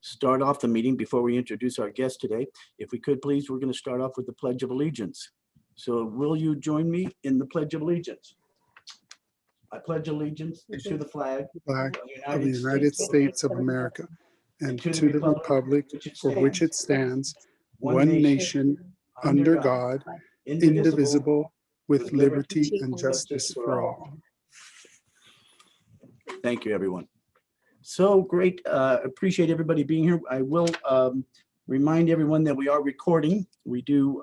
start off the meeting before we introduce our guest today. If we could, please, we're going to start off with the Pledge of Allegiance. So will you join me in the Pledge of Allegiance? I pledge allegiance to the flag of the United States of America and to the republic for which it stands, one nation, under God, indivisible, with liberty and justice for all. Thank you, everyone. So great. Appreciate everybody being here. I will remind everyone that we are recording. We do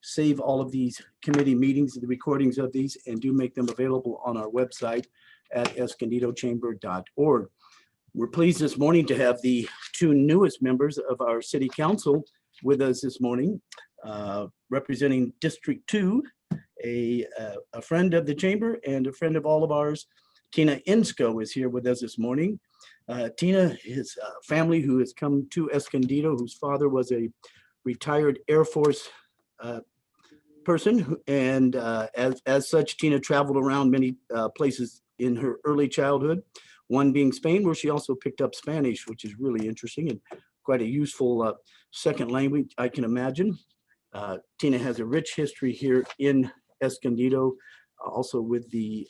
save all of these committee meetings, the recordings of these, and do make them available on our website at escondidochamber.org. We're pleased this morning to have the two newest members of our city council with us this morning, representing District 2, a friend of the chamber and a friend of all of ours. Tina Inscoe is here with us this morning. Tina is a family who has come to Escondido, whose father was a retired Air Force person. And as such, Tina traveled around many places in her early childhood, one being Spain, where she also picked up Spanish, which is really interesting and quite a useful second language, I can imagine. Tina has a rich history here in Escondido, also with the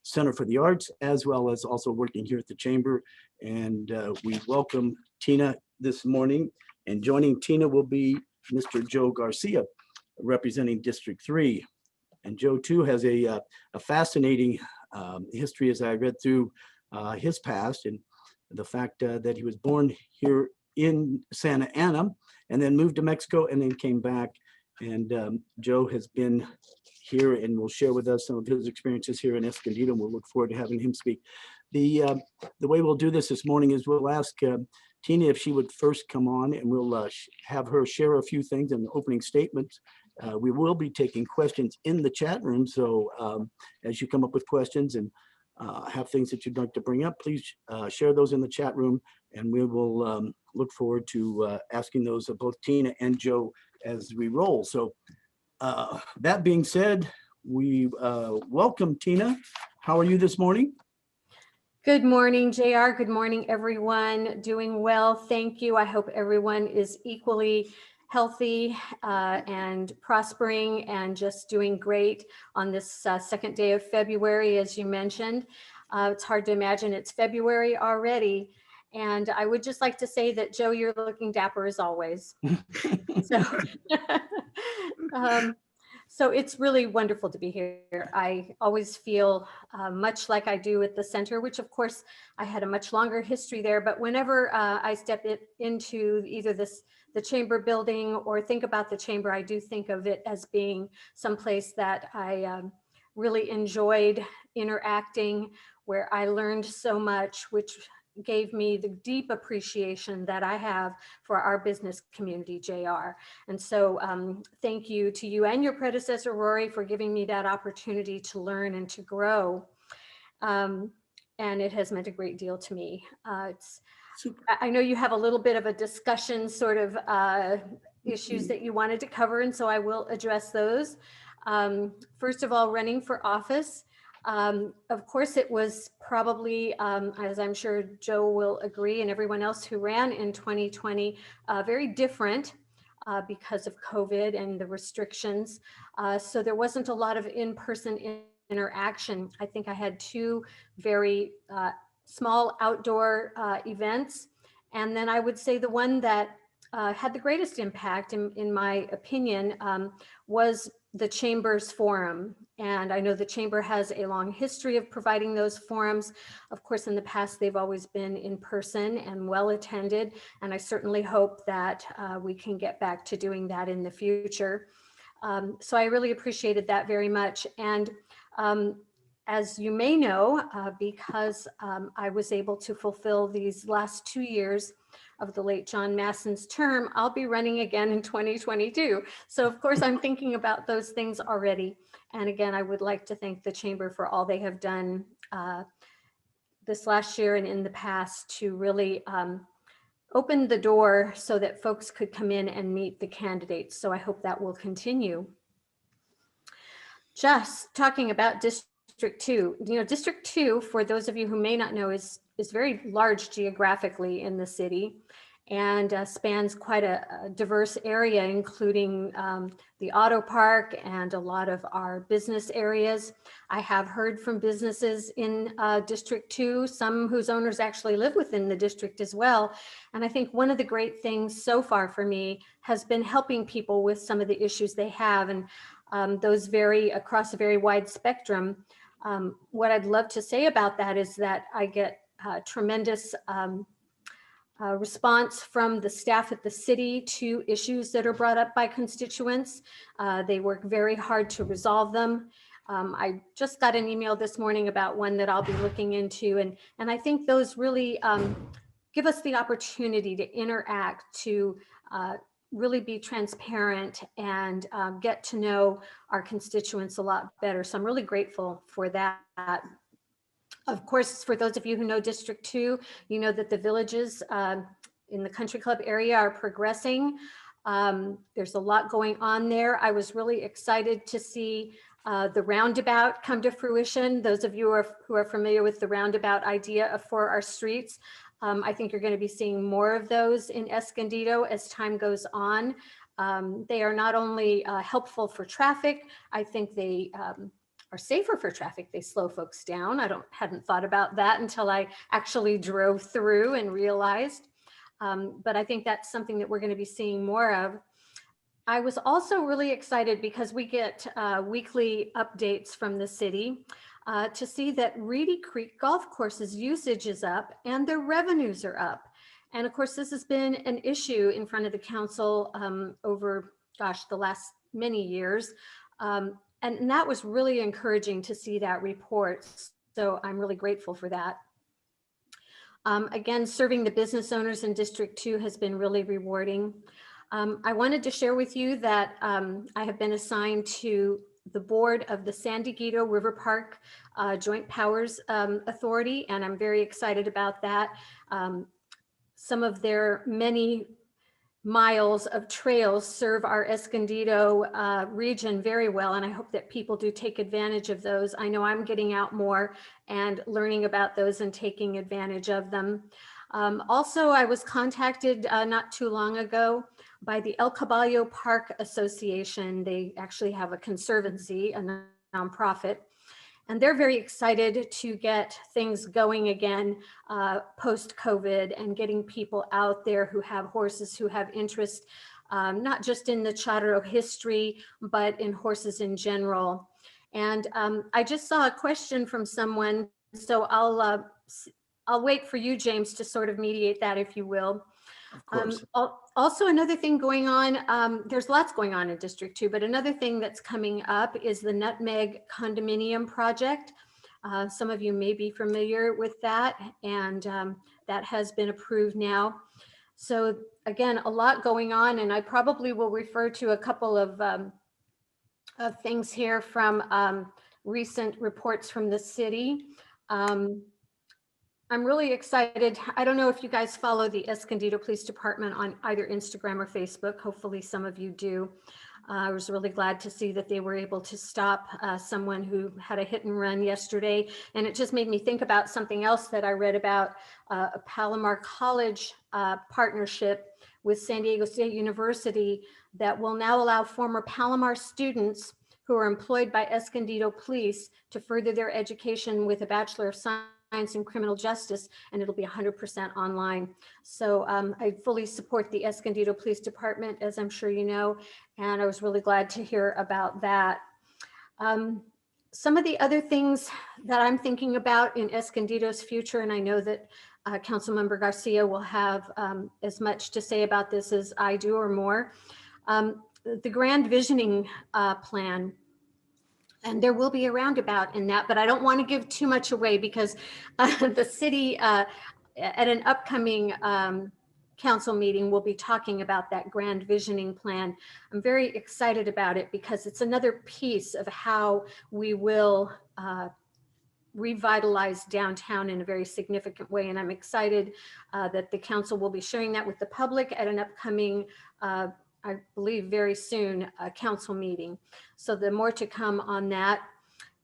Center for the Arts, as well as also working here at the Chamber. And we welcome Tina this morning. And joining Tina will be Mr. Joe Garcia, representing District 3. And Joe, too, has a fascinating history as I read through his past, and the fact that he was born here in Santa Ana and then moved to Mexico and then came back. And Joe has been here and will share with us some of his experiences here in Escondido, and we'll look forward to having him speak. The way we'll do this morning is we'll ask Tina if she would first come on, and we'll have her share a few things in the opening statements. We will be taking questions in the chat room, so as you come up with questions and have things that you'd like to bring up, please share those in the chat room, and we will look forward to asking those of both Tina and Joe as we roll. So that being said, we welcome Tina. How are you this morning? Good morning, JR. Good morning, everyone. Doing well, thank you. I hope everyone is equally healthy and prospering and just doing great on this second day of February, as you mentioned. It's hard to imagine it's February already. And I would just like to say that, Joe, you're looking dapper as always. So it's really wonderful to be here. I always feel much like I do at the center, which of course I had a much longer history there, but whenever I step into either the chamber building or think about the chamber, I do think of it as being someplace that I really enjoyed interacting, where I learned so much, which gave me the deep appreciation that I have for our business community, JR. And so thank you to you and your predecessor, Rory, for giving me that opportunity to learn and to grow. And it has meant a great deal to me. I know you have a little bit of a discussion sort of issues that you wanted to cover, and so I will address those. First of all, running for office. Of course, it was probably, as I'm sure Joe will agree and everyone else who ran in 2020, very different because of COVID and the restrictions. So there wasn't a lot of in-person interaction. I think I had two very small outdoor events. And then I would say the one that had the greatest impact, in my opinion, was the Chamber's forum. And I know the Chamber has a long history of providing those forums. Of course, in the past, they've always been in person and well attended. And I certainly hope that we can get back to doing that in the future. So I really appreciated that very much. And as you may know, because I was able to fulfill these last 2 years of the late John Masson's term, I'll be running again in 2022. So of course, I'm thinking about those things already. And again, I would like to thank the Chamber for all they have done this last year and in the past to really open the door so that folks could come in and meet the candidates. So I hope that will continue. Just talking about District 2, District 2, for those of you who may not know, is is very large geographically in the city and spans quite a diverse area, including the auto park and a lot of our business areas. I have heard from businesses in District 2, some whose owners actually live within the district as well. And I think one of the great things so far for me has been helping people with some of the issues they have, and those vary across a very wide spectrum. What I'd love to say about that is that I get tremendous response from the staff at the city to issues that are brought up by constituents. They work very hard to resolve them. I just got an email this morning about one that I'll be looking into, and I think those really give us the opportunity to interact, to really be transparent and get to know our constituents a lot better. So I'm really grateful for that. Of course, for those of you who know District 2, you know that the villages in the country club area are progressing. There's a lot going on there. I was really excited to see the roundabout come to fruition. Those of you who are familiar with the roundabout idea for our streets, I think you're going to be seeing more of those in Escondido as time goes on. They are not only helpful for traffic, I think they are safer for traffic. They slow folks down. Hadn't thought about that until I actually drove through and realized. But I think that's something that we're going to be seeing more of. I was also really excited because we get weekly updates from the city to see that Reedy Creek Golf Course's usage is up and their revenues are up. And of course, this has been an issue in front of the council over, gosh, the last many years. And that was really encouraging to see that report. So I'm really grateful for that. Again, serving the business owners in District 2 has been really rewarding. I wanted to share with you that I have been assigned to the board of the San Dieguito River Park Joint Powers Authority, and I'm very excited about that. Some of their many miles of trails serve our Escondido region very well, and I hope that people do take advantage of those. I know I'm getting out more and learning about those and taking advantage of them. Also, I was contacted not too long ago by the El Caballo Park Association. They actually have a conservancy, a nonprofit, and they're very excited to get things going again post-COVID and getting people out there who have horses, who have interest, not just in the Charro history, but in horses in general. And I just saw a question from someone, so I'll wait for you, James, to sort of mediate that, if you will. Of course. Also, another thing going on, there's lots going on in District 2, but another thing that's coming up is the Nutmeg Condominium Project. Some of you may be familiar with that, and that has been approved now. So again, a lot going on, and I probably will refer to a couple of things here from recent reports from the city. I'm really excited. I don't know if you guys follow the Escondido Police Department on either Instagram or Facebook. Hopefully some of you do. I was really glad to see that they were able to stop someone who had a hit and run yesterday. And it just made me think about something else that I read about, a Palomar College partnership with San Diego State University that will now allow former Palomar students who are employed by Escondido Police to further their education with a Bachelor of Science in Criminal Justice, and it'll be 100% online. So I fully support the Escondido Police Department, as I'm sure you know, and I was really glad to hear about that. Some of the other things that I'm thinking about in Escondido's future, and I know that Councilmember Garcia will have as much to say about this as I do or more. The grand visioning plan. And there will be a roundabout in that, but I don't want to give too much away because the city at an upcoming council meeting will be talking about that grand visioning plan. I'm very excited about it because it's another piece of how we will revitalize downtown in a very significant way. And I'm excited that the council will be sharing that with the public at an upcoming I believe very soon, a council meeting. So the more to come on that.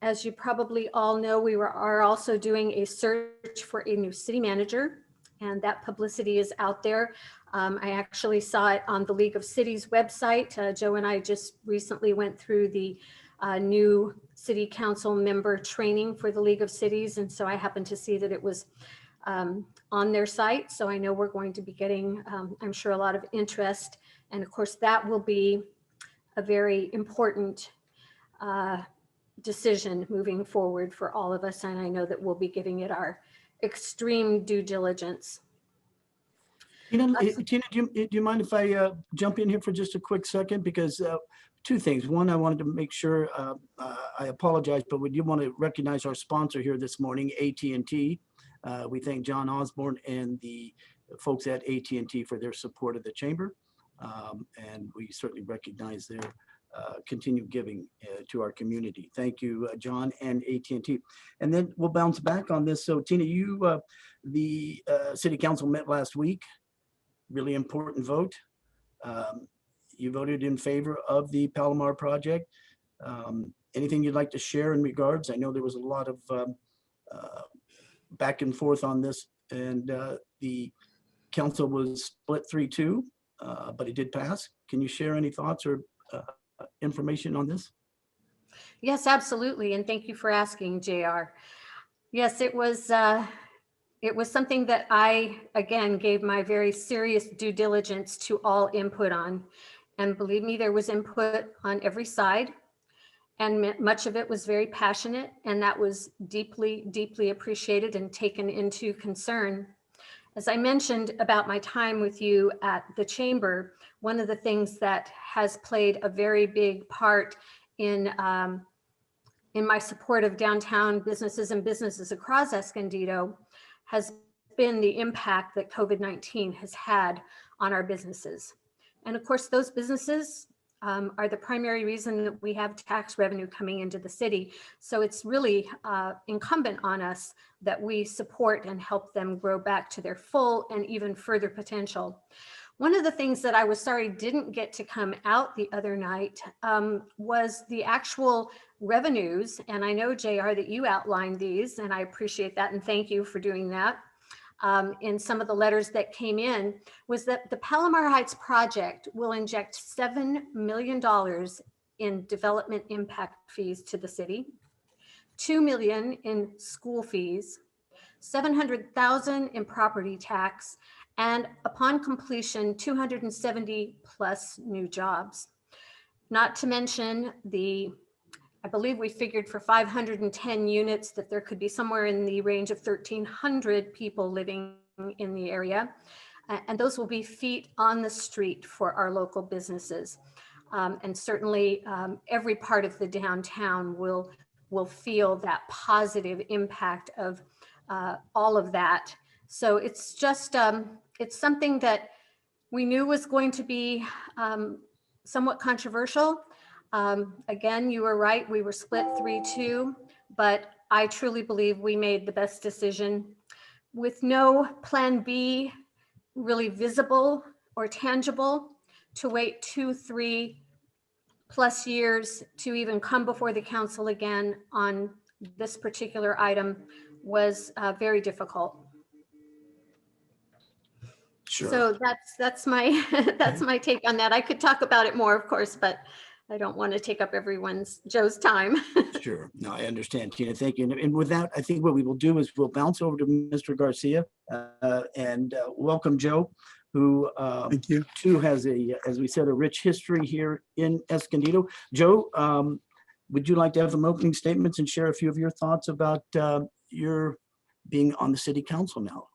As you probably all know, are also doing a search for a new city manager, and that publicity is out there. I actually saw it on the League of Cities website. Joe and I just recently went through the new city council member training for the League of Cities, and so I happened to see that it was on their site. So I know we're going to be getting, I'm sure, a lot of interest. And of course, that will be a very important decision moving forward for all of us. And I know that we'll be giving it our extreme due diligence. Tina, do you mind if I jump in here for just a quick second? Because two things. One, I wanted to make sure, I apologize, but we do want to recognize our sponsor here this morning, AT&T. We thank John Osborne and the folks at AT&T for their support of the chamber. And we certainly recognize their continued giving to our community. Thank you, John and AT&T. And then we'll bounce back on this. So Tina, the city council met last week. Really important vote. You voted in favor of the Palomar project. Anything you'd like to share in regards? I know there was a lot of back and forth on this, and the council was split 3-2, but it did pass. Can you share any thoughts or information on this? Yes, absolutely. And thank you for asking, JR. Yes, it was something that I, again, gave my very serious due diligence to all input on. And believe me, there was input on every side. And much of it was very passionate, and that was deeply, deeply appreciated and taken into concern. As I mentioned about my time with you at the chamber, one of the things that has played a very big part in my support of downtown businesses and businesses across Escondido has been the impact that COVID-19 has had on our businesses. And of course, those businesses are the primary reason that we have tax revenue coming into the city. So it's really incumbent on us that we support and help them grow back to their full and even further potential. One of the things that I was sorry didn't get to come out the other night was the actual revenues. And I know, JR, that you outlined these, and I appreciate that. And thank you for doing that. In some of the letters that came in, was that the Palomar Heights project will inject $7 million in development impact fees to the city, $2 million in school fees, $700,000 in property tax, and upon completion, 270 plus new jobs. Not to mention I believe we figured for 510 units that there could be somewhere in the range of 1,300 people living in the area. And those will be feet on the street for our local businesses. And certainly every part of the downtown will feel that positive impact of all of that. So it's just, it's something that we knew was going to be somewhat controversial. Again, you were right, we were split 3-2, but I truly believe we made the best decision with no plan B really visible or tangible. To wait 2-3 plus years to even come before the council again on this particular item was very difficult. Sure. So that's my that's my take on that. I could talk about it more, of course, but I don't want to take up Joe's time. Sure. No, I understand, Tina. Thank you. And with that, I think what we will do is we'll bounce over to Mr. Garcia and welcome Joe, who Thank you. too has as we said, a rich history here in Escondido. Joe, would you like to have some opening statements and share a few of your thoughts about your being on the city council now?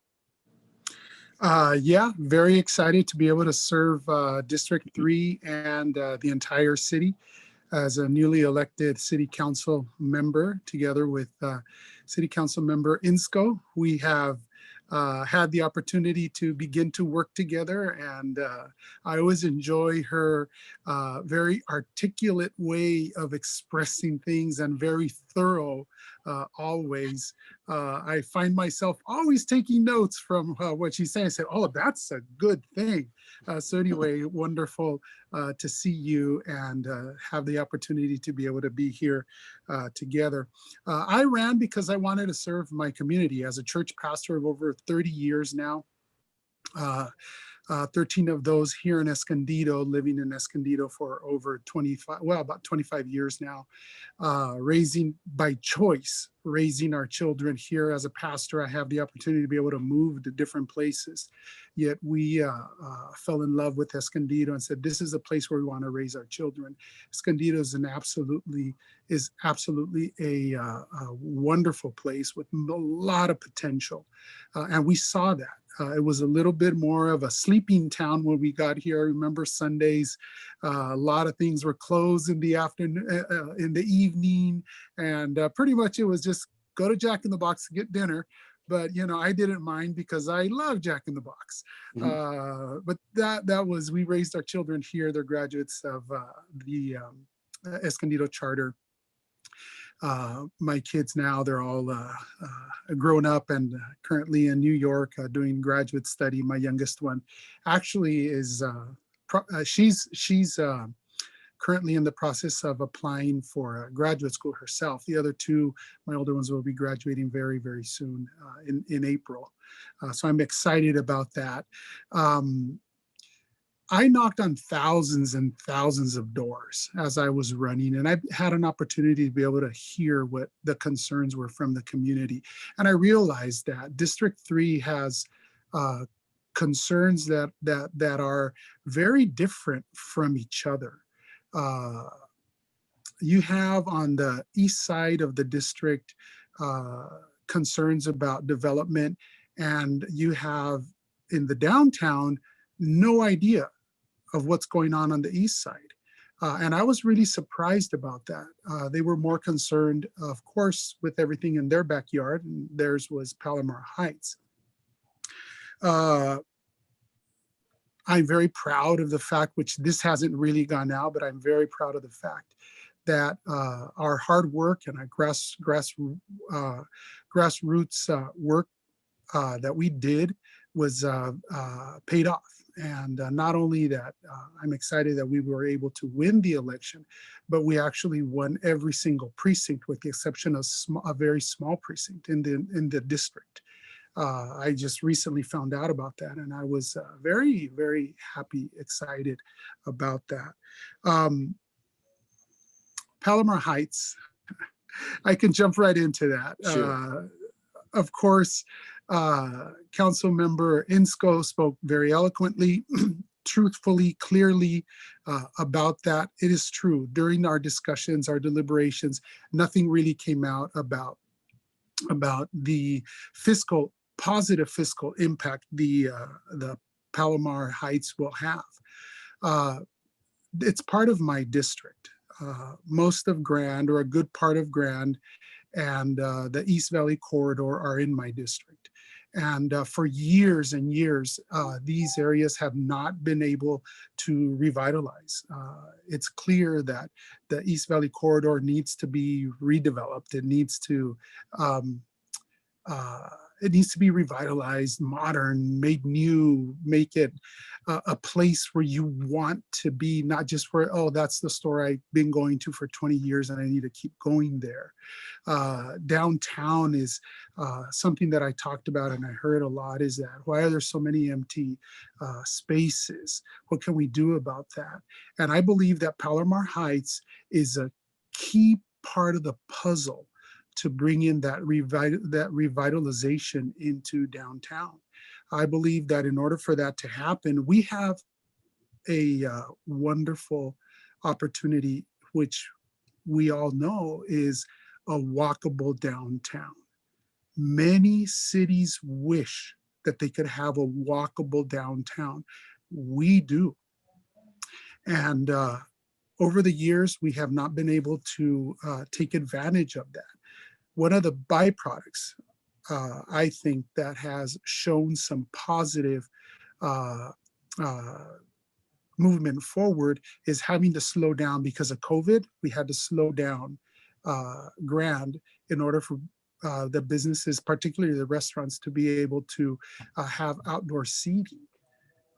Yeah, very excited to be able to serve District 3 and the entire city as a newly elected city council member, together with city council member Inscoe. We have had the opportunity to begin to work together, and I always enjoy her very articulate way of expressing things and very thorough always. I find myself always taking notes from what she's saying. I said, oh, that's a good thing. So anyway, wonderful to see you and have the opportunity to be able to be here together. I ran because I wanted to serve my community as a church pastor of over 30 years now. 13 of those here in Escondido, living in Escondido for over 25, well, about 25 years now, raising by choice, raising our children here. As a pastor, I have the opportunity to be able to move to different places. Yet we fell in love with Escondido and said, this is a place where we want to raise our children. Escondido is absolutely a wonderful place with a lot of potential. And we saw that. It was a little bit more of a sleeping town when we got here. I remember Sundays, a lot of things were closed in the afternoon, in the evening, and pretty much it was just go to Jack in the Box to get dinner. But you know, I didn't mind because I love Jack in the Box. But that was, we raised our children here. They're graduates of the Escondido Charter. My kids now, they're all grown up and currently in New York doing graduate study. My youngest one actually is, she's currently in the process of applying for graduate school herself. The other two, my older ones, will be graduating very, very soon in April. So I'm excited about that. I knocked on thousands and thousands of doors as I was running, and I had an opportunity to be able to hear what the concerns were from the community. And I realized that District 3 has concerns that are very different from each other. You have on the east side of the district concerns about development, and you have in the downtown no idea of what's going on the east side. And I was really surprised about that. They were more concerned, of course, with everything in their backyard, and theirs was Palomar Heights. I'm very proud of the fact, which this hasn't really gone out, but I'm very proud of the fact that our hard work and our grassroots work that we did was paid off. And not only that, I'm excited that we were able to win the election, but we actually won every single precinct with the exception of a very small precinct in the district. I just recently found out about that, and I was very, very happy, excited about that. Palomar Heights, I can jump right into that. Sure. Of course, Council Member Inscoe spoke very eloquently, truthfully, clearly about that. It is true. During our discussions, our deliberations, nothing really came out about the positive fiscal impact the Palomar Heights will have. It's part of my district. Most of Grand, or a good part of Grand, and the East Valley corridor are in my district. And for years and years, these areas have not been able to revitalize. It's clear that the East Valley corridor needs to be redeveloped. It needs to be revitalized, modern, made new, make it a place where you want to be, not just where, oh, that's the store I've been going to for 20 years and I need to keep going there. Downtown is something that I talked about and I heard a lot, is that why are there so many empty spaces? What can we do about that? And I believe that Palomar Heights is a key part of the puzzle to bring in that revitalization into downtown. I believe that in order for that to happen, we have a wonderful opportunity, which we all know is a walkable downtown. Many cities wish that they could have a walkable downtown. We do. And over the years, we have not been able to take advantage of that. One of the byproducts, I think, that has shown some positive movement forward is having to slow down because of COVID. We had to slow down Grand in order for the businesses, particularly the restaurants, to be able to have outdoor seating.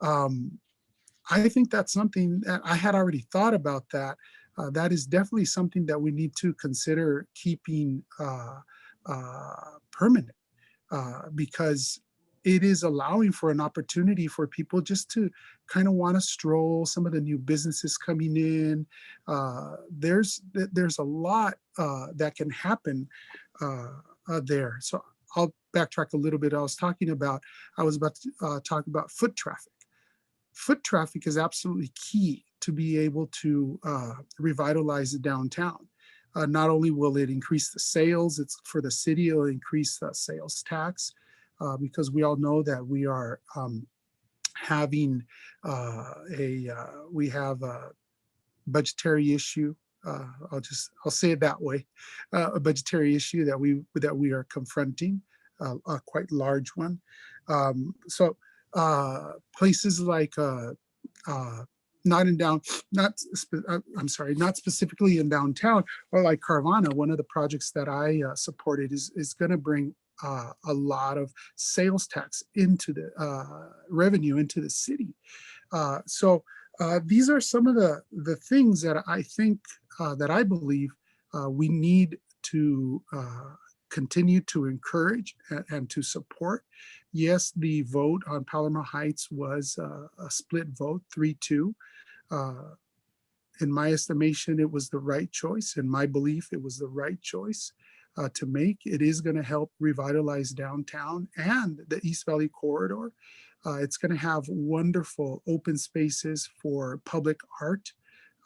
I think that's something that I had already thought about that. That is definitely something that we need to consider keeping permanent, because it is allowing for an opportunity for people just to kind of want to stroll. Some of the new businesses coming in, there's a lot that can happen there. So I'll backtrack a little bit. I was about to talk about foot traffic. Foot traffic is absolutely key to be able to revitalize the downtown. Not only will it increase the sales, it's for the city, it'll increase the sales tax, because we all know that we are having we have a budgetary issue. I'll say it that way, a budgetary issue that we are confronting, a quite large one. So places like not in down, I'm sorry, not specifically in downtown, or like Carvana, one of the projects that I supported is going to bring a lot of sales tax into the revenue into the city. So these are some of the things that I think that I believe we need to continue to encourage and to support. Yes, the vote on Palomar Heights was a split vote, 3-2. In my estimation, it was the right choice. In my belief, it was the right choice to make. It is going to help revitalize downtown and the East Valley corridor. It's going to have wonderful open spaces for public art.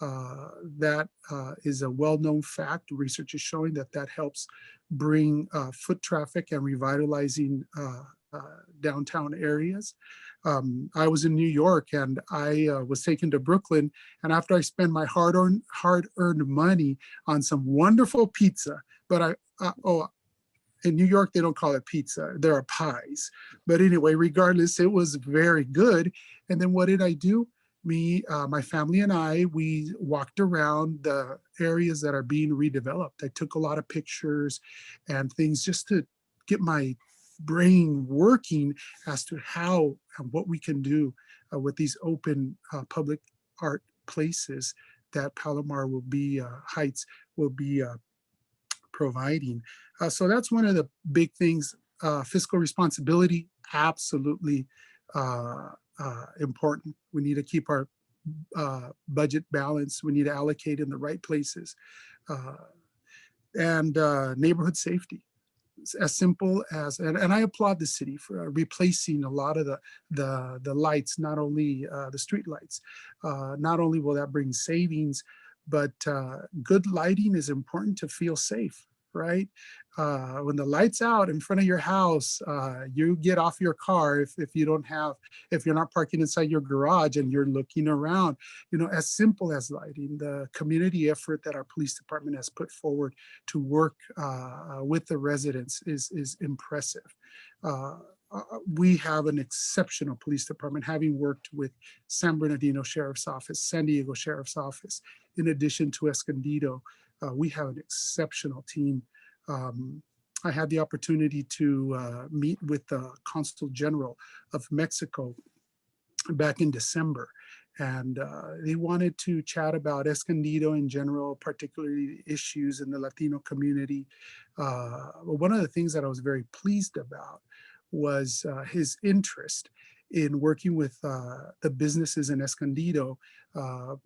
That is a well-known fact. Research is showing that that helps bring foot traffic and revitalizing downtown areas. I was in New York and I was taken to Brooklyn, and after I spent my hard-earned money on some wonderful pizza, but in New York, they don't call it pizza. There are pies. But anyway, regardless, it was very good. And then what did I do? My family and I, we walked around the areas that are being redeveloped. I took a lot of pictures and things just to get my brain working as to how and what we can do with these open public art places that Palomar Heights will be providing. So that's one of the big things. Fiscal responsibility, absolutely important. We need to keep our budget balanced. We need to allocate in the right places. And neighborhood safety. It's as simple as, and I applaud the city for replacing a lot of the lights, not only the street lights. Not only will that bring savings, but good lighting is important to feel safe, right? When the light's out in front of your house, you get off your car if you're not parking inside your garage and you're looking around, as simple as lighting. The community effort that our police department has put forward to work with the residents is impressive. We have an exceptional police department, having worked with San Bernardino Sheriff's Office, San Diego Sheriff's Office, in addition to Escondido. We have an exceptional team. I had the opportunity to meet with the Consul General of Mexico back in December, and they wanted to chat about Escondido in general, particularly issues in the Latino community. One of the things that I was very pleased about was his interest in working with the businesses in Escondido,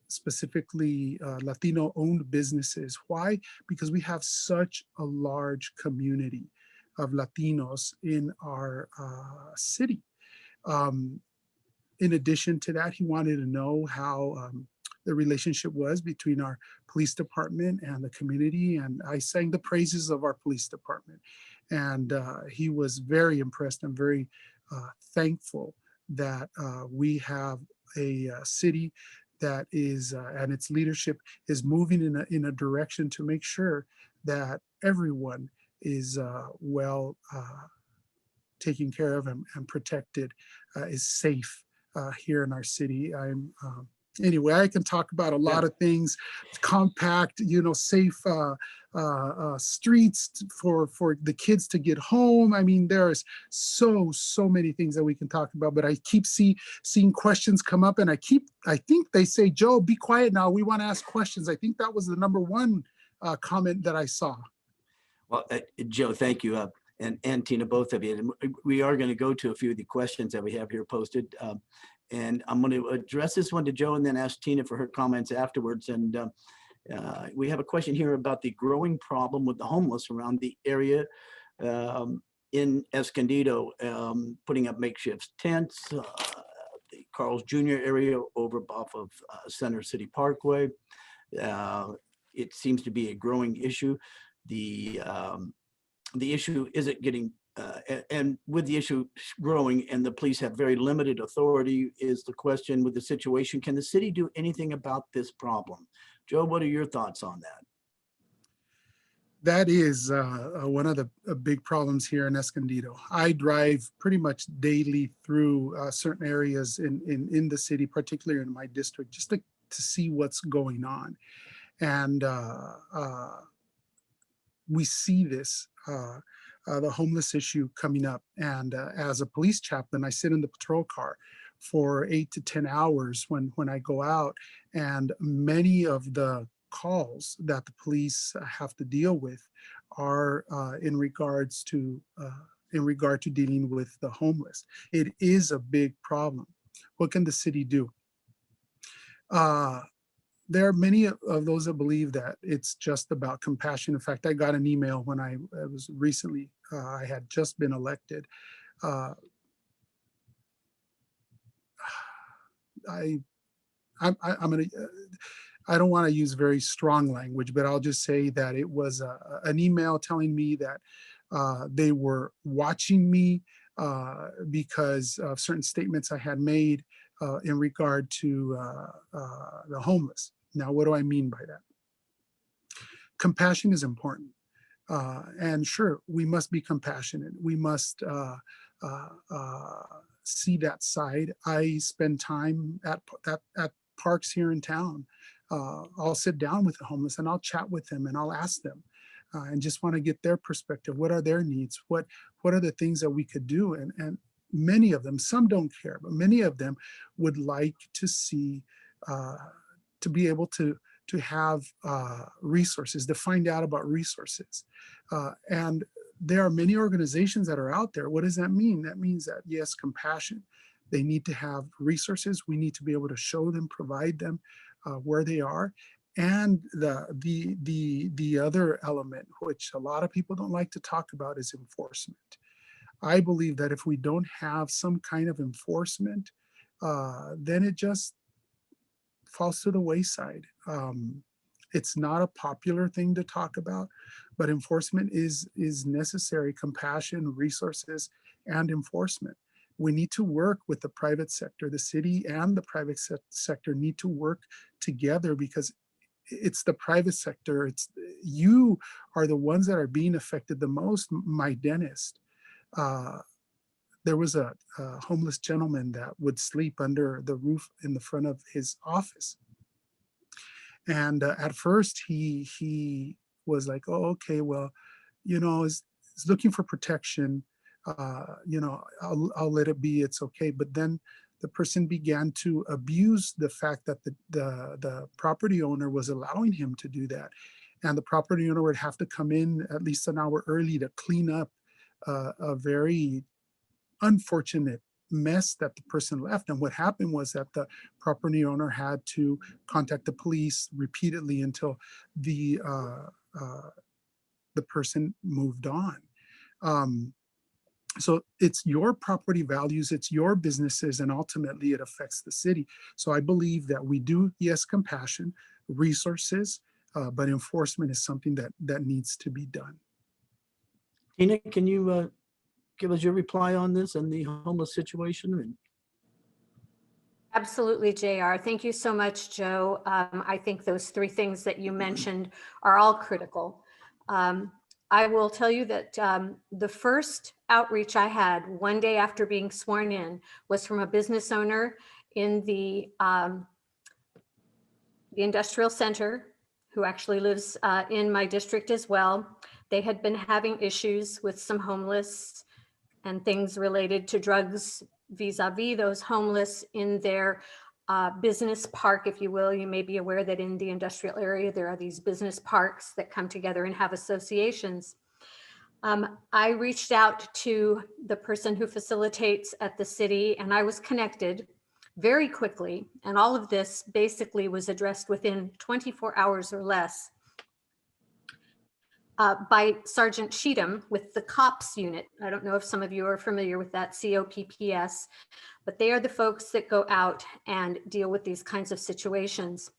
specifically Latino-owned businesses. Why? Because we have such a large community of Latinos in our city. In addition to that, he wanted to know how the relationship was between our police department and the community, and I sang the praises of our police department. And he was very impressed and very thankful that we have a city that is, and its leadership is moving in a direction to make sure that everyone is well taken care of and protected, is safe here in our city. I'm Anyway, I can talk about a lot of things, compact, safe streets for the kids to get home. I mean, there's so many things that we can talk about, but I keep seeing questions come up, and I think they say, Joe, be quiet now. We want to ask questions. I think that was the number one comment that I saw. Well, Joe, thank you. And Tina, both of you. And we are going to go to a few of the questions that we have here posted. And I'm going to address this one to Joe and then ask Tina for her comments afterwards. And we have a question here about the growing problem with the homeless around the area in Escondido, putting up makeshift tents, the Carl's Jr. area over off of Center City Parkway. It seems to be a growing issue. The issue isn't getting, and with the issue growing and the police have very limited authority, is the question with the situation, can the city do anything about this problem? Joe, what are your thoughts on that? That is one of the big problems here in Escondido. I drive pretty much daily through certain areas in the city, particularly in my district, just to see what's going on. And we see this, the homeless issue coming up. And as a police chaplain, I sit in the patrol car for 8 to 10 hours when I go out. And many of the calls that the police have to deal with are in regard to dealing with the homeless. It is a big problem. What can the city do? There are many of those that believe that it's just about compassion. In fact, I got an email when I was recently, I had just been elected. I'm gonna, I don't want to use very strong language, but I'll just say that it was an email telling me that they were watching me because of certain statements I had made in regard to the homeless. Now, what do I mean by that? Compassion is important. And sure, we must be compassionate. We must see that side. I spend time at parks here in town. I'll sit down with the homeless and I'll chat with them and I'll ask them and just want to get their perspective. What are their needs? What are the things that we could do? And many of them, some don't care, but many of them would like to see, to be able to have resources, to find out about resources. And there are many organizations that are out there. What does that mean? That means that, yes, compassion. They need to have resources. We need to be able to show them, provide them where they are. And the other element, which a lot of people don't like to talk about, is enforcement. I believe that if we don't have some kind of enforcement, then it just falls to the wayside. It's not a popular thing to talk about, but enforcement is necessary. Compassion, resources, and enforcement. We need to work with the private sector. The city and the private sector need to work together, because it's the private sector. You are the ones that are being affected the most. My dentist, there was a homeless gentleman that would sleep under the roof in the front of his office. And at first he was like, oh, okay, well, he's looking for protection. I'll let it be, it's okay. But then the person began to abuse the fact that the property owner was allowing him to do that. And the property owner would have to come in at least an hour early to clean up a very unfortunate mess that the person left. And what happened was that the property owner had to contact the police repeatedly until the person moved on. So it's your property values, it's your businesses, and ultimately it affects the city. So I believe that we do, yes, compassion, resources, but enforcement is something that needs to be done. Tina, can you give us your reply on this and the homeless situation? Absolutely, JR. Thank you so much, Joe. I think those three things that you mentioned are all critical. I will tell you that the first outreach I had one day after being sworn in was from a business owner in the the industrial center, who actually lives in my district as well. They had been having issues with some homeless and things related to drugs vis-a-vis those homeless in their business park, if you will. You may be aware that in the industrial area, there are these business parks that come together and have associations. I reached out to the person who facilitates at the city, and I was connected very quickly. And all of this basically was addressed within 24 hours or less by Sergeant Cheatham with the COPS unit. I don't know if some of you are familiar with that, COPPS, but they are the folks that go out and deal with these kinds of situations.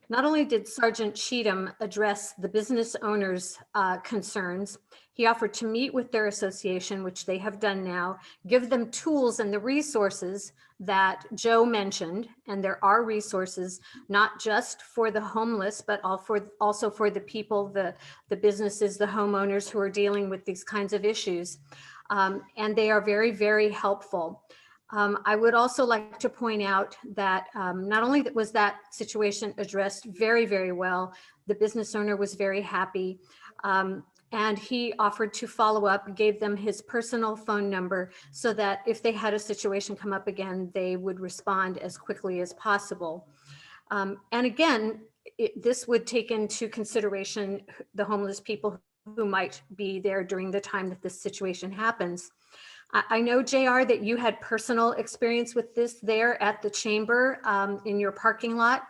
Not only did Sergeant Cheatham address the business owners' concerns, he offered to meet with their association, which they have done now, give them tools and the resources that Joe mentioned. And there are resources, not just for the homeless, but also for the people, the businesses, the homeowners who are dealing with these kinds of issues. And they are very, very helpful. I would also like to point out that not only was that situation addressed very, very well, the business owner was very happy, and he offered to follow up, gave them his personal phone number so that if they had a situation come up again, they would respond as quickly as possible. And again, this would take into consideration the homeless people who might be there during the time that this situation happens. I know, JR, that you had personal experience with this there at the chamber in your parking lot.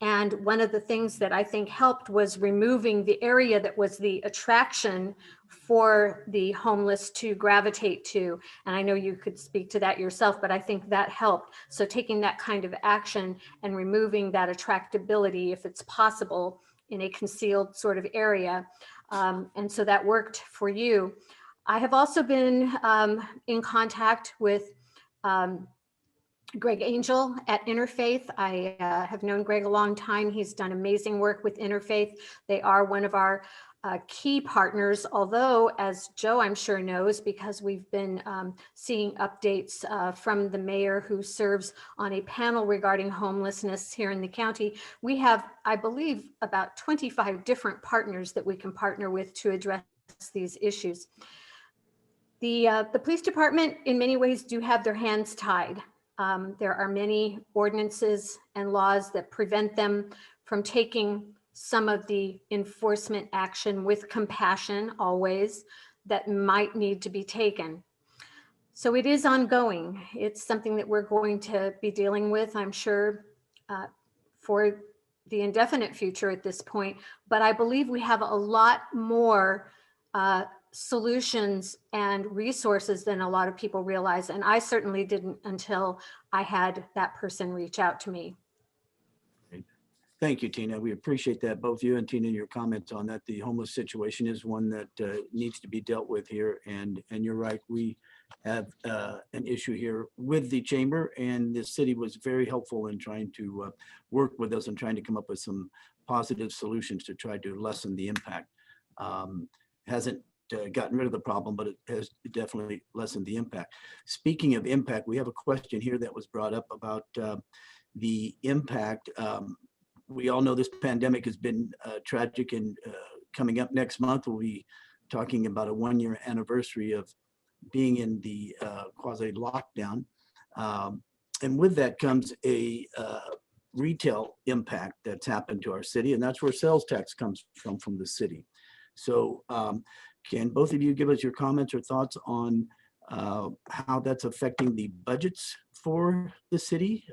And one of the things that I think helped was removing the area that was the attraction for the homeless to gravitate to. And I know you could speak to that yourself, but I think that helped. So taking that kind of action and removing that attractability, if it's possible, in a concealed sort of area. And so that worked for you. I have also been in contact with Greg Angel at Interfaith. I have known Greg a long time. He's done amazing work with Interfaith. They are one of our key partners, although, as Joe I'm sure knows, because we've been seeing updates from the mayor who serves on a panel regarding homelessness here in the county, we have, I believe, about 25 different partners that we can partner with to address these issues. The police department in many ways do have their hands tied. There are many ordinances and laws that prevent them from taking some of the enforcement action with compassion always that might need to be taken. So it is ongoing. It's something that we're going to be dealing with, I'm sure, for the indefinite future at this point. But I believe we have a lot more solutions and resources than a lot of people realize. And I certainly didn't until I had that person reach out to me. Thank you, Tina. We appreciate that, both you and Tina, your comments on that. The homeless situation is one that needs to be dealt with here. And you're right, we have an issue here with the chamber, and the city was very helpful in trying to work with us and trying to come up with some positive solutions to try to lessen the impact. Hasn't gotten rid of the problem, but it has definitely lessened the impact. Speaking of impact, we have a question here that was brought up about the impact. We all know this pandemic has been tragic, and coming up next month, we'll be talking about a 1-year anniversary of being in the quasi lockdown. And with that comes a retail impact that's happened to our city, and that's where sales tax comes from the city. So can both of you give us your comments or thoughts on how that's affecting the budgets for the city?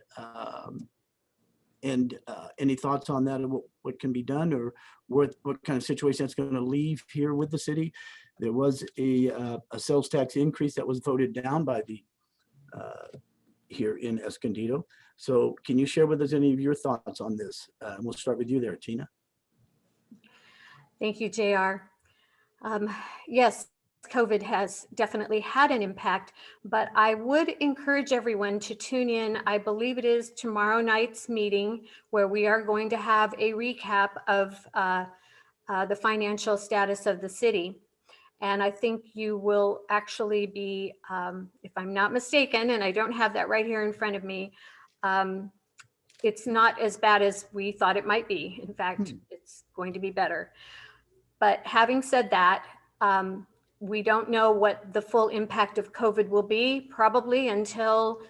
And any thoughts on that, and what can be done, or what kind of situation that's going to leave here with the city? There was a sales tax increase that was voted down by the here in Escondido. So can you share with us any of your thoughts on this? And we'll start with you there, Tina. Thank you, JR. Yes, COVID has definitely had an impact, but I would encourage everyone to tune in. I believe it is tomorrow night's meeting where we are going to have a recap of the financial status of the city. And I think you will actually be, if I'm not mistaken, and I don't have that right here in front of me, it's not as bad as we thought it might be. In fact, it's going to be better. But having said that, we don't know what the full impact of COVID will be, probably until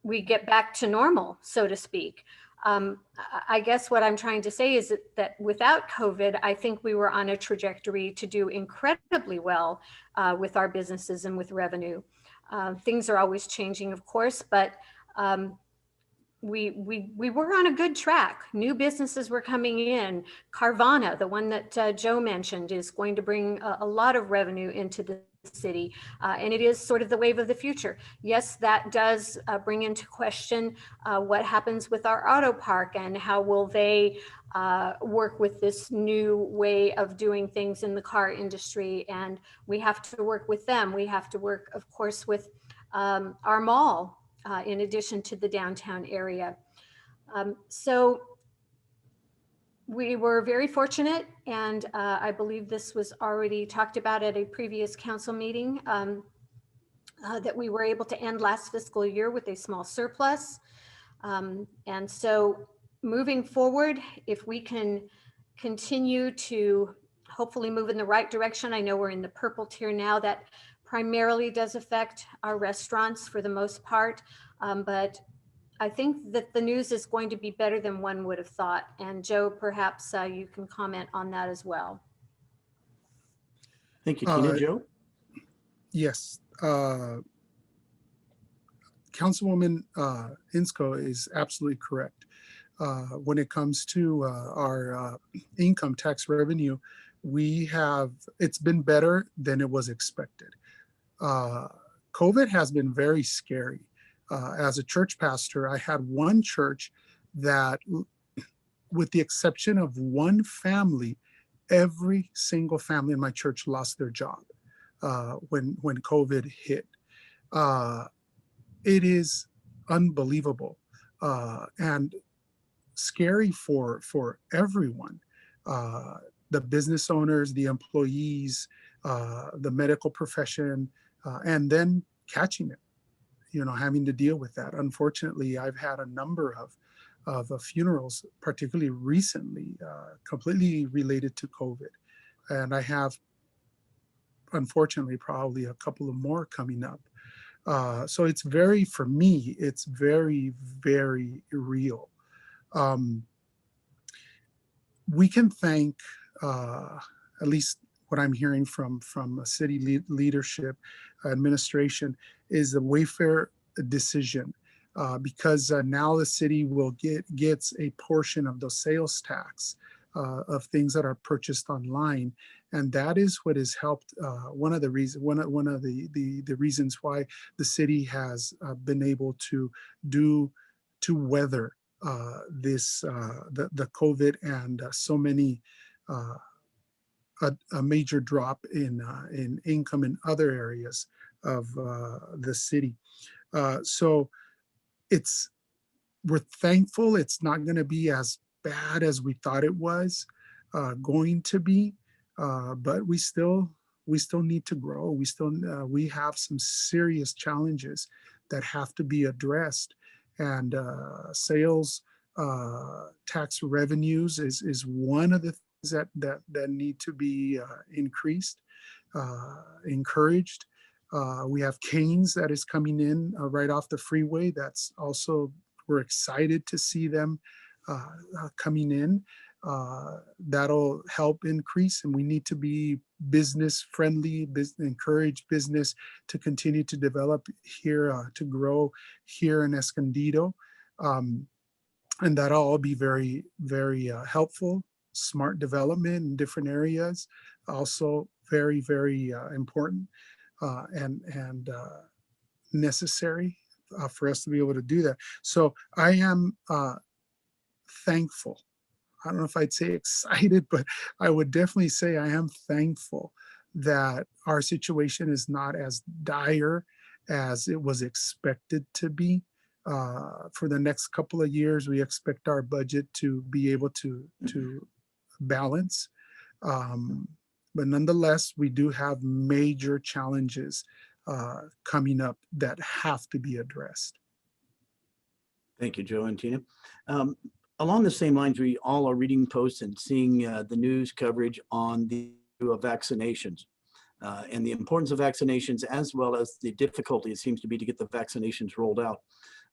we get back to normal, so to speak. I guess what I'm trying to say is that without COVID, I think we were on a trajectory to do incredibly well with our businesses and with revenue. Things are always changing, of course, but we were on a good track. New businesses were coming in. Carvana, the one that Joe mentioned, is going to bring a lot of revenue into the city, and it is sort of the wave of the future. Yes, that does bring into question what happens with our auto park and how will they work with this new way of doing things in the car industry. And we have to work with them. We have to work, of course, with our mall, in addition to the downtown area. So we were very fortunate, and I believe this was already talked about at a previous council meeting, that we were able to end last fiscal year with a small surplus. And so moving forward, if we can continue to hopefully move in the right direction, I know we're in the purple tier now. That primarily does affect our restaurants for the most part, but I think that the news is going to be better than one would have thought. And Joe, perhaps you can comment on that as well. Thank you, Tina. Uh, Joe? Yes. Councilwoman Inscoe is absolutely correct. When it comes to our income tax revenue, it's been better than it was expected. COVID has been very scary. As a church pastor, I had one church that, with the exception of one family, every single family in my church lost their job when COVID hit. It is unbelievable and scary for everyone. The business owners, the employees, the medical profession, and then catching it, having to deal with that. Unfortunately, I've had a number of funerals, particularly recently, completely related to COVID. And I have, unfortunately, probably a couple of more coming up. So for me, it's very, very real. We can thank, at least what I'm hearing from city leadership, administration, is the Wayfair decision, because now the city gets a portion of the sales tax of things that are purchased online, and that is what has helped. One of the reasons why the city has been able to weather the COVID and so many. A major drop in income in other areas of the city. So we're thankful it's not going to be as bad as we thought it was going to be, but we still need to grow. We have some serious challenges that have to be addressed, and sales tax revenues is one of the things that need to be increased, encouraged. We have Canes that is coming in right off the freeway. That's also, we're excited to see them coming in. That'll help increase, and we need to be business friendly, encourage business to continue to develop here, to grow here in Escondido. And that'll all be very, very helpful. Smart development in different areas, also very, very important and necessary for us to be able to do that. So I am thankful. I don't know if I'd say excited, but I would definitely say I am thankful that our situation is not as dire as it was expected to be. For the next couple of years, we expect our budget to be able to balance. But nonetheless, we do have major challenges coming up that have to be addressed. Thank you, Joe and Tina. Um, Along the same lines, we all are reading posts and seeing the news coverage on the issue of vaccinations and the importance of vaccinations, as well as the difficulty it seems to be to get the vaccinations rolled out.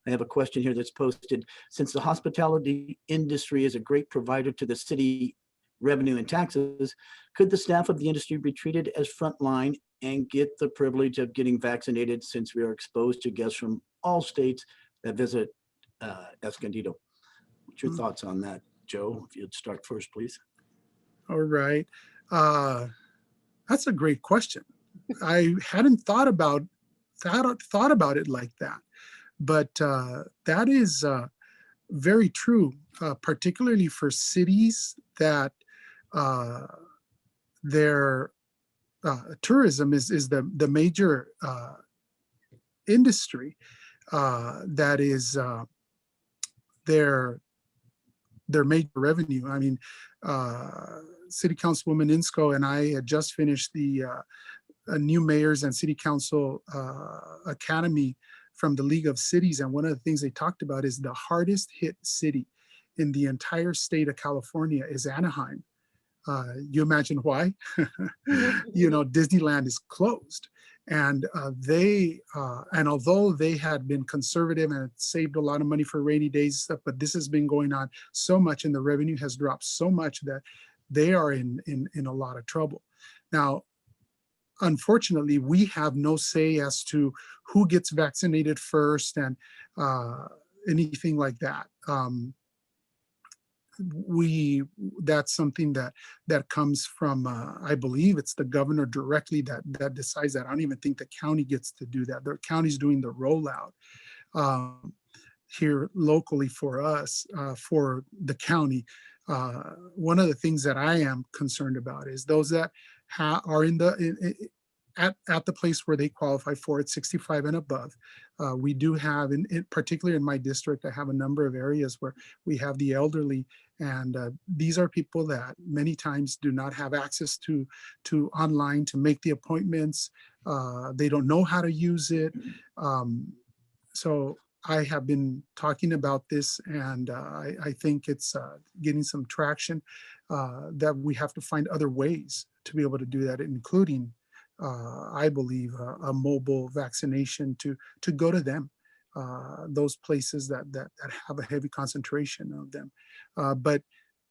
I have a question here that's posted. Since the hospitality industry is a great provider to the city revenue and taxes, could the staff of the industry be treated as frontline and get the privilege of getting vaccinated, since we are exposed to guests from all states that visit Escondido? What's your thoughts on that, Joe? If you'd start first, please. All right. That's a great question. I hadn't thought about it like that, but that is very true, particularly for cities that their tourism is the major industry that is their major revenue. I mean, City Councilwoman Inscoe and I had just finished the new mayors and city council academy from the League of Cities, and one of the things they talked about is the hardest hit city in the entire state of California is Anaheim. You imagine why? You know, Disneyland is closed, and and although they had been conservative and saved a lot of money for rainy days and stuff, but this has been going on so much, and the revenue has dropped so much that they are in a lot of trouble. Now, unfortunately, we have no say as to who gets vaccinated first and anything like that. That's something that comes from I believe it's the governor directly that decides that. I don't even think the county gets to do that. The county's doing the rollout here locally for us, for the county. One of the things that I am concerned about is those that are at the place where they qualify for it, 65 and above. We do have, particularly in my district, I have a number of areas where we have the elderly, and these are people that many times do not have access to online to make the appointments. They don't know how to use it. So I have been talking about this, and I think it's getting some traction, that we have to find other ways to be able to do that, including I believe a mobile vaccination to go to them, those places that have a heavy concentration of them. But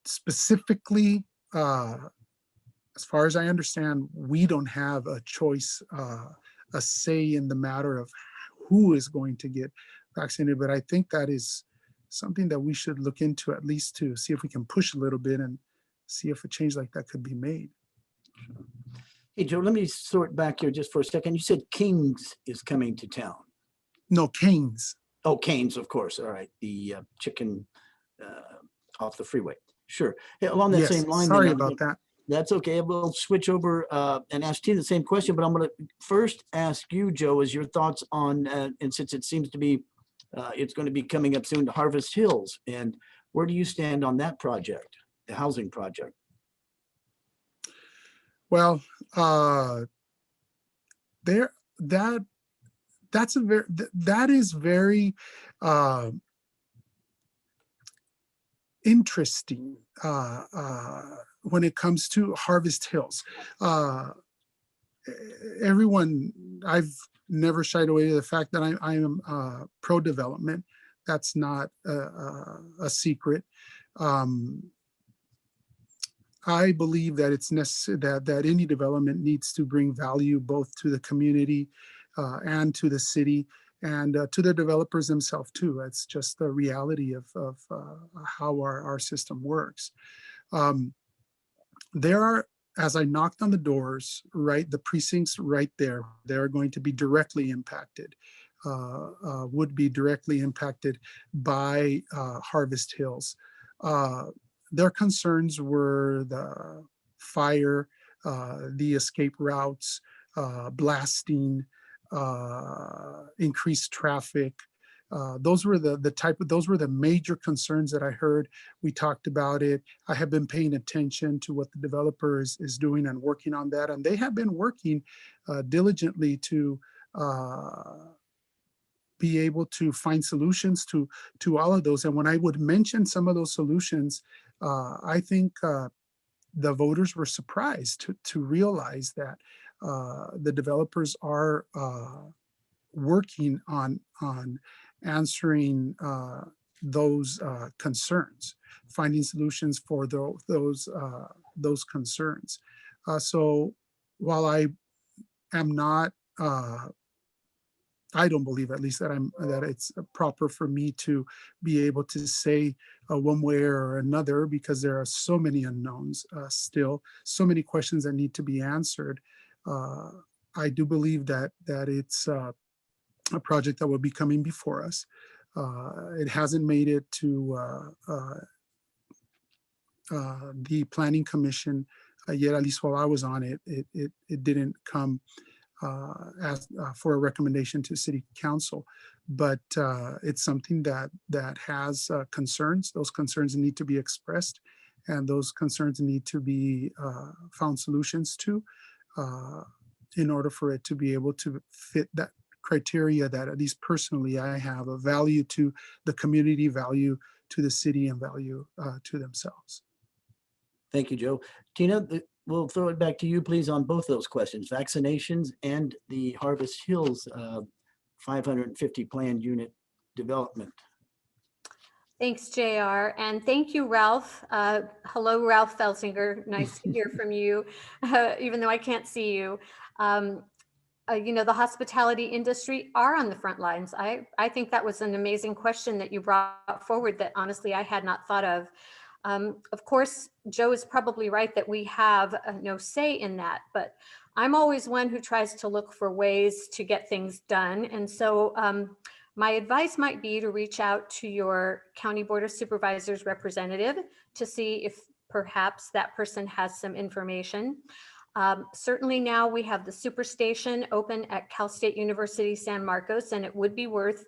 specifically, as far as I understand, we don't have a choice, a say in the matter of who is going to get vaccinated. But I think that is something that we should look into, at least to see if we can push a little bit and see if a change like that could be made. Hey, Joe, let me sort back here just for a second. You said King's is coming to town. No, Canes. Oh, Cane's, of course. All right. The chicken off the freeway. Sure. Hey, along that Yes, same line. sorry then, about that. That's okay. We'll switch over and ask Tina the same question, but I'm going to first ask you, Joe, is your thoughts on, and since it seems to be, it's going to be coming up soon, to Harvest Hills, and where do you stand on that project, the housing project? Well, that is very interesting when it comes to Harvest Hills. Everyone, I've never shied away to the fact that I am pro-development. That's not a secret. I believe that it's necessary that any development needs to bring value both to the community and to the city, and to the developers themselves too. It's just the reality of how our system works. There are, as I knocked on the doors, right, the precincts right there, they're going to be directly impacted, would be directly impacted by Harvest Hills. Their concerns were the fire, the escape routes, blasting, increased traffic. Those were those were the major concerns that I heard. We talked about it. I have been paying attention to what the developer is doing and working on that, and they have been working diligently to be able to find solutions to all of those. And when I would mention some of those solutions, I think the voters were surprised to realize that the developers are working on answering those concerns, finding solutions for those concerns. So while I am not, I don't believe at least that it's proper for me to be able to say one way or another, because there are so many unknowns still, so many questions that need to be answered. I do believe that it's a project that will be coming before us. It hasn't made it to the Planning Commission yet, at least while I was on it. It didn't come for a recommendation to City Council, but it's something that has concerns. Those concerns need to be expressed, and those concerns need to be found solutions to in order for it to be able to fit that criteria that, at least personally, I have a value to the community, value to the city, and value to themselves. Thank you, Joe. Tina, we'll throw it back to you, please, on both those questions, vaccinations and the Harvest Hills 550 planned unit development. Thanks, JR. And thank you, Ralph. Hello, Ralph Felsinger. Nice to hear from you, even though I can't see you. You know, the hospitality industry are on the front lines. I think that was an amazing question that you brought forward that honestly I had not thought of. Of course, Joe is probably right that we have no say in that, but I'm always one who tries to look for ways to get things done. And so my advice might be to reach out to your County Board of Supervisors representative to see if perhaps that person has some information. Certainly now we have the Superstation open at Cal State University San Marcos, and it would be worth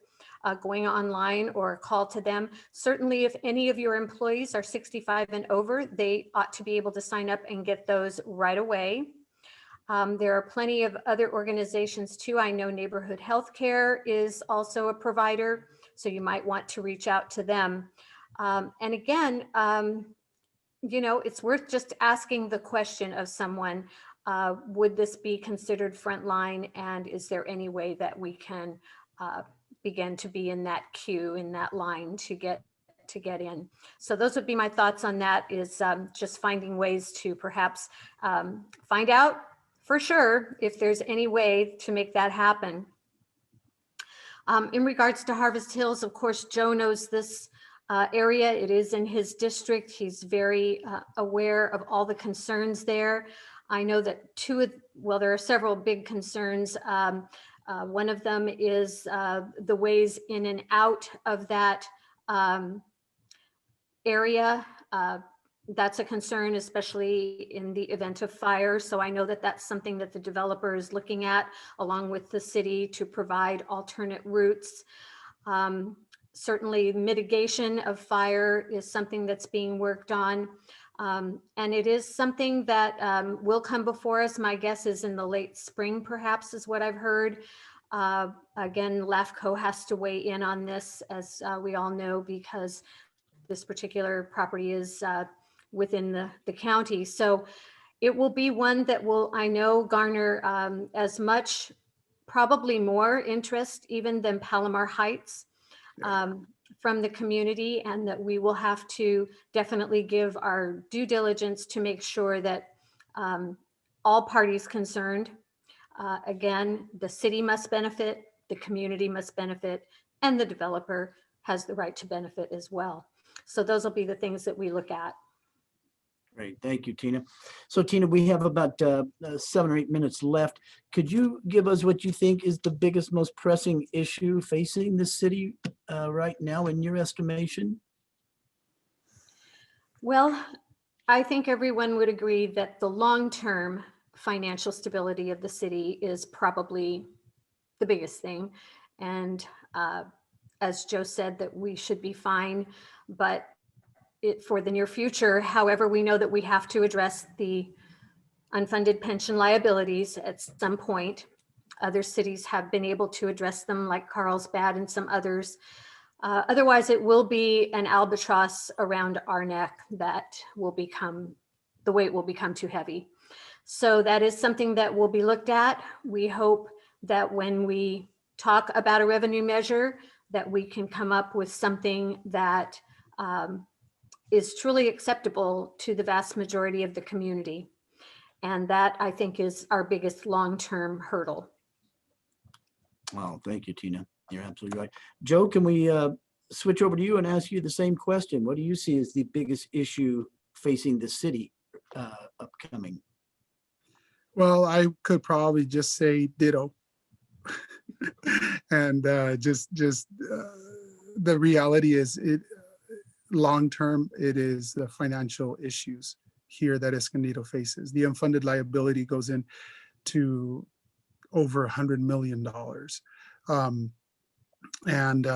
going online or a call to them. Certainly if any of your employees are 65 and over, they ought to be able to sign up and get those right away. There are plenty of other organizations too. I know Neighborhood Healthcare is also a provider, so you might want to reach out to them. And again, you know, it's worth just asking the question of someone, would this be considered frontline, and is there any way that we can begin to be in that queue, in that line to get in? So those would be my thoughts on that, is just finding ways to perhaps find out for sure if there's any way to make that happen. In regards to Harvest Hills, of course, Joe knows this area. It is in his district. He's very aware of all the concerns there. I know that there are several big concerns. One of them is the ways in and out of that area. That's a concern, especially in the event of fire. So I know that that's something that the developer is looking at, along with the city, to provide alternate routes. Certainly mitigation of fire is something that's being worked on. And it is something that will come before us. My guess is in the late spring, perhaps, is what I've heard. Again, LAFCO has to weigh in on this, as we all know, because this particular property is within the county. So it will be one that will, I know, garner as much, probably more interest even than Palomar Heights from the community, and that we will have to definitely give our due diligence to make sure that all parties concerned, again, the city must benefit, the community must benefit, and the developer has the right to benefit as well. So those will be the things that we look at. Great, thank you, Tina. So Tina, we have about 7 or 8 minutes left. Could you give us what you think is the biggest, most pressing issue facing the city right now in your estimation? Well, I think everyone would agree that the long-term financial stability of the city is probably the biggest thing. And as Joe said, that we should be fine, but for the near future, however, we know that we have to address the unfunded pension liabilities at some point. Other cities have been able to address them, like Carlsbad and some others. Otherwise, it will be an albatross around our neck that will become, the weight will become too heavy. So that is something that will be looked at. We hope that when we talk about a revenue measure, that we can come up with something that is truly acceptable to the vast majority of the community. And that, I think, is our biggest long-term hurdle. Oh, thank you, Tina. You're absolutely right. Joe, can we switch over to you and ask you the same question? What do you see as the biggest issue facing the city upcoming? Well, I could probably just say ditto. And the reality is, long term, it is the financial issues here that Escondido faces. The unfunded liability goes in to over $100 million. And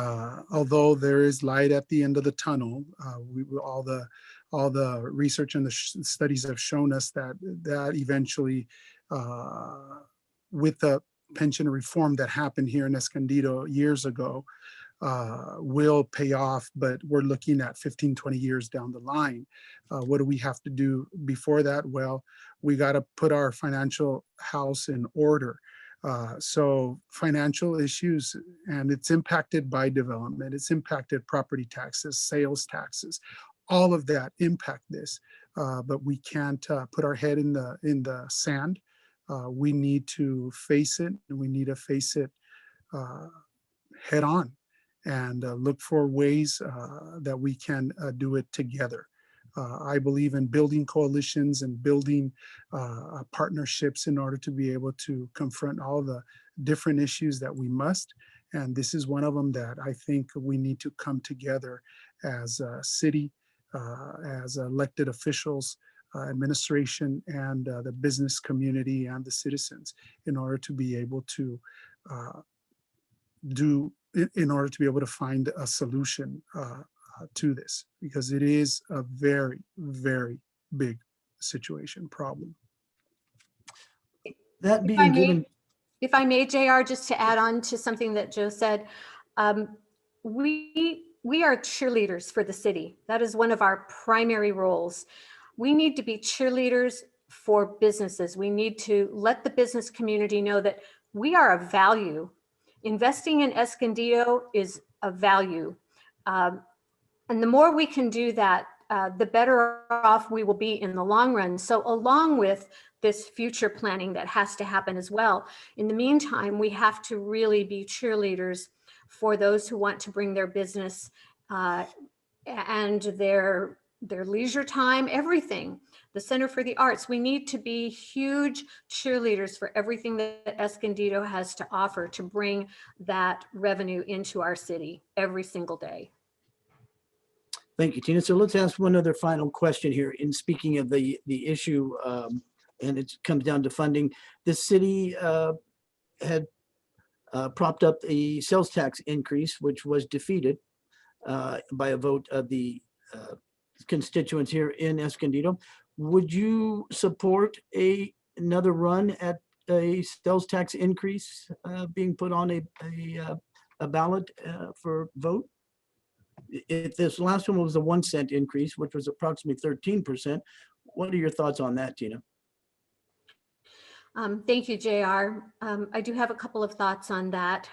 although there is light at the end of the tunnel, all the research and the studies have shown us that eventually, with the pension reform that happened here in Escondido years ago, will pay off, but we're looking at 15, 20 years down the line. What do we have to do before that? Well, we got to put our financial house in order. So financial issues, and it's impacted by development, it's impacted property taxes, sales taxes, all of that impact this. But we can't put our head in the sand. We need to face it, and we need to face it head on, and look for ways that we can do it together. I believe in building coalitions and building partnerships in order to be able to confront all the different issues that we must. And this is one of them that I think we need to come together as a city, as elected officials, administration, and the business community and the citizens, in order to be able to find a solution to this, because it is a very, very big situation problem. That being given, If I may, JR, just to add on to something that Joe said, we are cheerleaders for the city. That is one of our primary roles. We need to be cheerleaders for businesses. We need to let the business community know that we are a value. Investing in Escondido is a value. And the more we can do that, the better off we will be in the long run. So along with this future planning that has to happen as well, in the meantime, we have to really be cheerleaders for those who want to bring their business and their leisure time, everything. The Center for the Arts, we need to be huge cheerleaders for everything that Escondido has to offer to bring that revenue into our city every single day. thank you, Tina. So let's ask one other final question here. In speaking of the issue, and it comes down to funding, the city had propped up the sales tax increase, which was defeated by a vote of the constituents here in Escondido. Would you support another run at a sales tax increase being put on a ballot for vote? If this last one was a 1 cent increase, which was approximately 13%, what are your thoughts on that, Tina? Thank you, JR. I do have a couple of thoughts on that.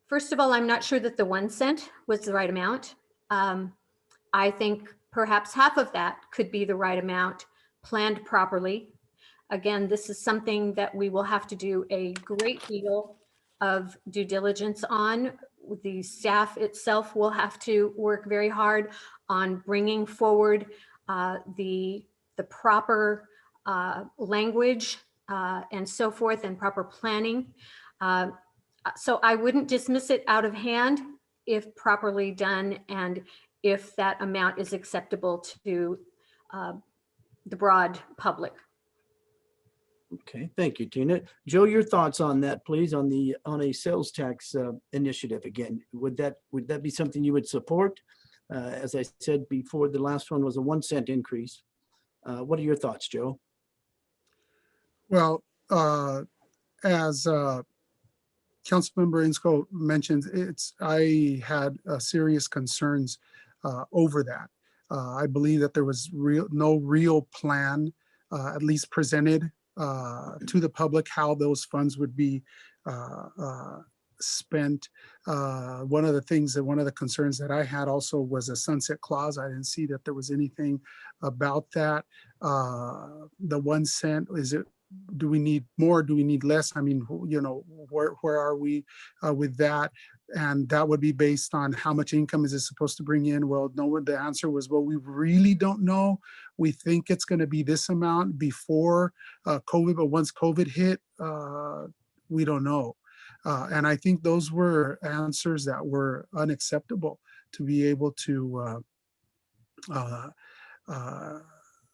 First of all, I'm not sure that the 1 cent was the right amount. I think perhaps half of that could be the right amount planned properly. Again, this is something that we will have to do a great deal of due diligence on. The staff itself will have to work very hard on bringing forward the proper language and so forth, and proper planning. So I wouldn't dismiss it out of hand if properly done, and if that amount is acceptable to the broad public. Okay, thank you, Tina. Joe, your thoughts on that, please, on a sales tax initiative. Again, would that be something you would support? As I said before, the last one was a 1 cent increase. What are your thoughts, Joe? Well, as Councilmember Inscoe mentioned, I had serious concerns over that. I believe that there was no real plan, at least presented to the public, how those funds would be spent. One of the concerns that I had also was a sunset clause. I didn't see that there was anything about that. The 1 cent, do we need more? Do we need less? I mean, where are we with that? And that would be based on how much income is it supposed to bring in? Well, no, the answer was, well, we really don't know. We think it's going to be this amount before COVID, but once COVID hit, we don't know. And I think those were answers that were unacceptable to be able to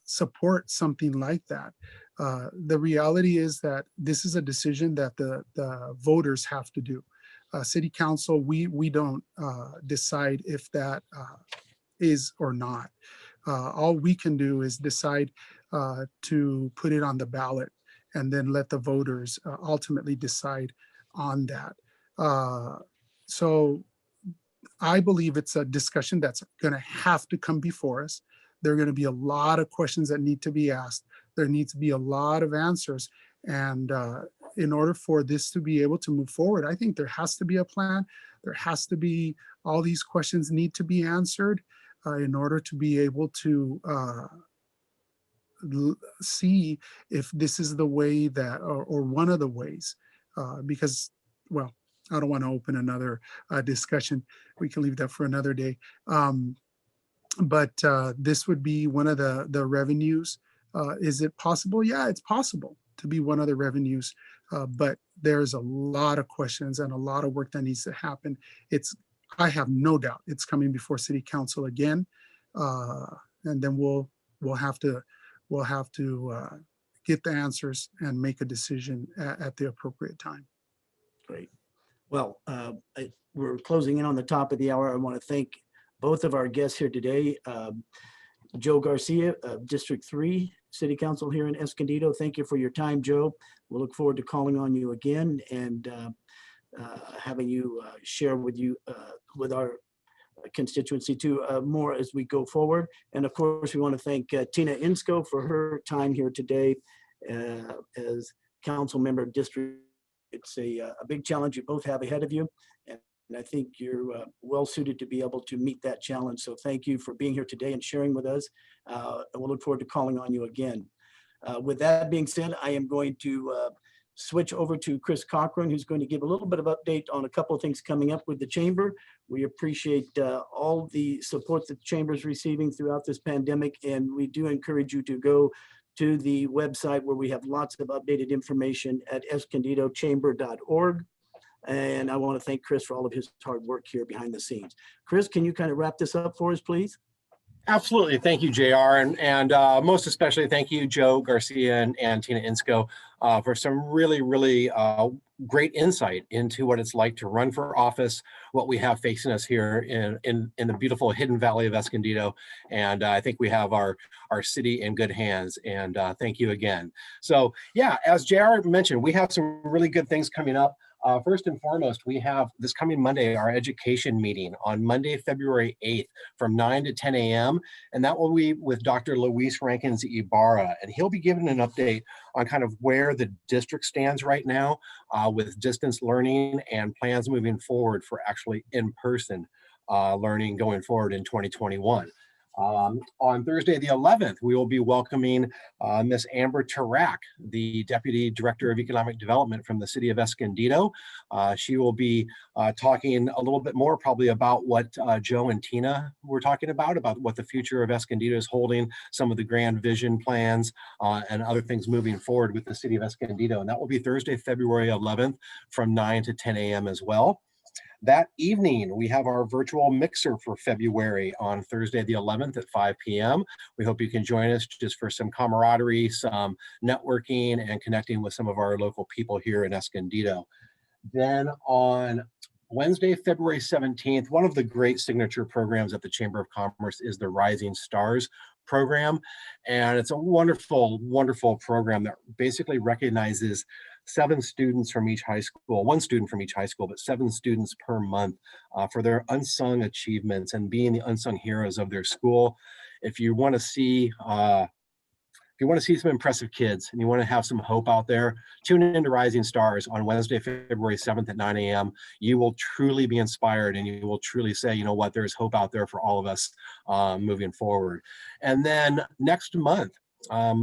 support something like that. The reality is that this is a decision that the voters have to do. City Council, we don't decide if that is or not. All we can do is decide to put it on the ballot and then let the voters ultimately decide on that. So I believe it's a discussion that's going to have to come before us. There are going to be a lot of questions that need to be asked. There needs to be a lot of answers. And in order for this to be able to move forward, I think there has to be a plan. There has to be, all these questions need to be answered in order to be able to see if this is the way that, or one of the ways, because, well, I don't want to open another discussion. We can leave that for another day. But this would be one of the revenues. Is it possible? Yeah, it's possible to be one of the revenues, but there's a lot of questions and a lot of work that needs to happen. I have no doubt it's coming before City Council again, and then we'll have to get the answers and make a decision at the appropriate time. Great. Well, we're closing in on the top of the hour. I want to thank both of our guests here today. Joe Garcia, District 3 City Council here in Escondido. Thank you for your time, Joe. We'll look forward to calling on you again and having you share with our constituency too more as we go forward. And of course, we want to thank Tina Inscoe for her time here today as council member of District. It's a big challenge you both have ahead of you. And I think you're well suited to be able to meet that challenge. So thank you for being here today and sharing with us. And we'll look forward to calling on you again. With that being said, I am going to switch over to Chris Cochran, who's going to give a little bit of update on a couple of things coming up with the Chamber. We appreciate all the support that the Chamber is receiving throughout this pandemic. And we do encourage you to go to the website where we have lots of updated information at escondidochamber.org. And I want to thank Chris for all of his hard work here behind the scenes. Chris, can you kind of wrap this up for us, please? Absolutely. Thank you, JR. And most especially, thank you, Joe Garcia and Tina Inscoe, for some really, really great insight into what it's like to run for office, what we have facing us here in the beautiful hidden valley of Escondido. And I think we have our city in good hands. And thank you again. So yeah, as JR mentioned, we have some really good things coming up. First and foremost, we have this coming Monday, our education meeting on Monday, February 8th from 9 to 10 a.m. And that will be with Dr. Luis Rankins Ibarra. And he'll be giving an update on kind of where the district stands right now with distance learning and plans moving forward for actually in-person learning going forward in 2021. On Thursday, the 11th, we will be welcoming Ms. Amber Tarak, the Deputy Director of Economic Development from the City of Escondido. She will be talking a little bit more probably about what Joe and Tina were talking about what the future of Escondido is holding, some of the grand vision plans, and other things moving forward with the City of Escondido. And that will be Thursday, February 11th from 9 to 10 a.m. as well. That evening, we have our virtual mixer for February on Thursday, the 11th at 5 p.m. We hope you can join us just for some camaraderie, some networking, and connecting with some of our local people here in Escondido. Then on Wednesday, February 17th, one of the great signature programs at the Chamber of Commerce is the Rising Stars program. And it's a wonderful, wonderful program that basically recognizes 7 students from each high school, 1 student from each high school, but 7 students per month for their unsung achievements and being the unsung heroes of their school. If you want to see some impressive kids and you want to have some hope out there, tune into Rising Stars on Wednesday, February 7th at 9 a.m. You will truly be inspired and you will truly say, you know what, there's hope out there for all of us moving forward. And then next month,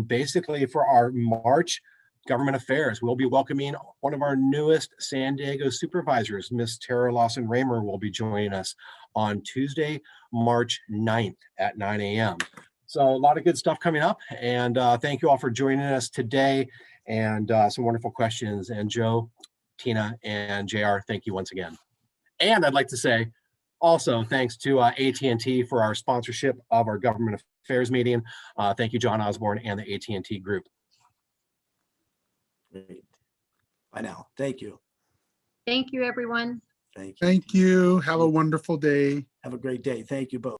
basically for our March Government Affairs, we'll be welcoming one of our newest San Diego supervisors, Miss Tara Lawson-Raymer, will be joining us on Tuesday, March 9th at 9 a.m. So a lot of good stuff coming up, and thank you all for joining us today, and some wonderful questions. And Joe, Tina, and JR, thank you once again. And I'd like to say also thanks to AT&T for our sponsorship of our Government Affairs meeting. Thank you, John Osborne and the AT&T group. Great. Bye now. Thank you. Thank you, everyone. Thank you. Thank you. Have a wonderful day. Have a great day. Thank you both.